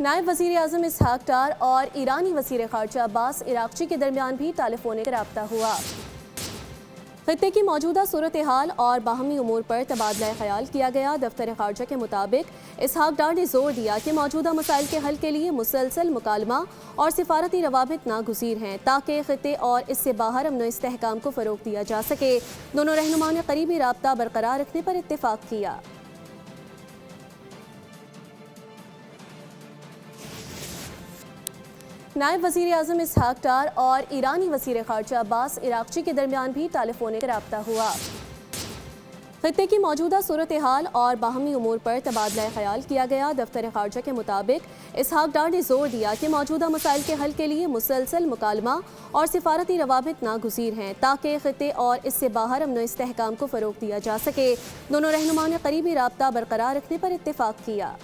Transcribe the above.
نائب وزیر اعظم اسحاق ڈار اور ایرانی وزیر خارجہ عباس عراقچی کے درمیان بھی ٹیلیفونک رابطہ ہوا۔ خطے کی موجودہ صورتحال اور باہمی امور پر تبادلہ خیال کیا گیا۔ دفتر خارجہ کے مطابق اسحاق ڈار نے زور دیا کہ موجودہ مسائل کے حل کے لیے مسلسل مکالمہ اور سفارتی روابط ناگزیر ہیں تاکہ خطے اور اس سے باہر امن و استحکام کو فروغ دیا جا سکے۔ دونوں رہنماؤں نے قریبی رابطہ برقرار رکھنے پر اتفاق کیا۔ نائب وزیر اعظم اسحاق ڈار اور ایرانی وزیر خارجہ عباس عراقچی کے درمیان بھی ٹیلیفونک رابطہ ہوا۔ خطے کی موجودہ صورتحال اور باہمی امور پر تبادلہ خیال کیا گیا۔ دفتر خارجہ کے مطابق اسحاق ڈار نے زور دیا کہ موجودہ مسائل کے حل کے لیے مسلسل مکالمہ اور سفارتی روابط ناگزیر ہیں تاکہ خطے اور اس سے باہر امن و استحکام کو فروغ دیا جا سکے۔ دونوں رہنماؤں نے قریبی رابطہ برقرار رکھنے پر اتفاق کیا۔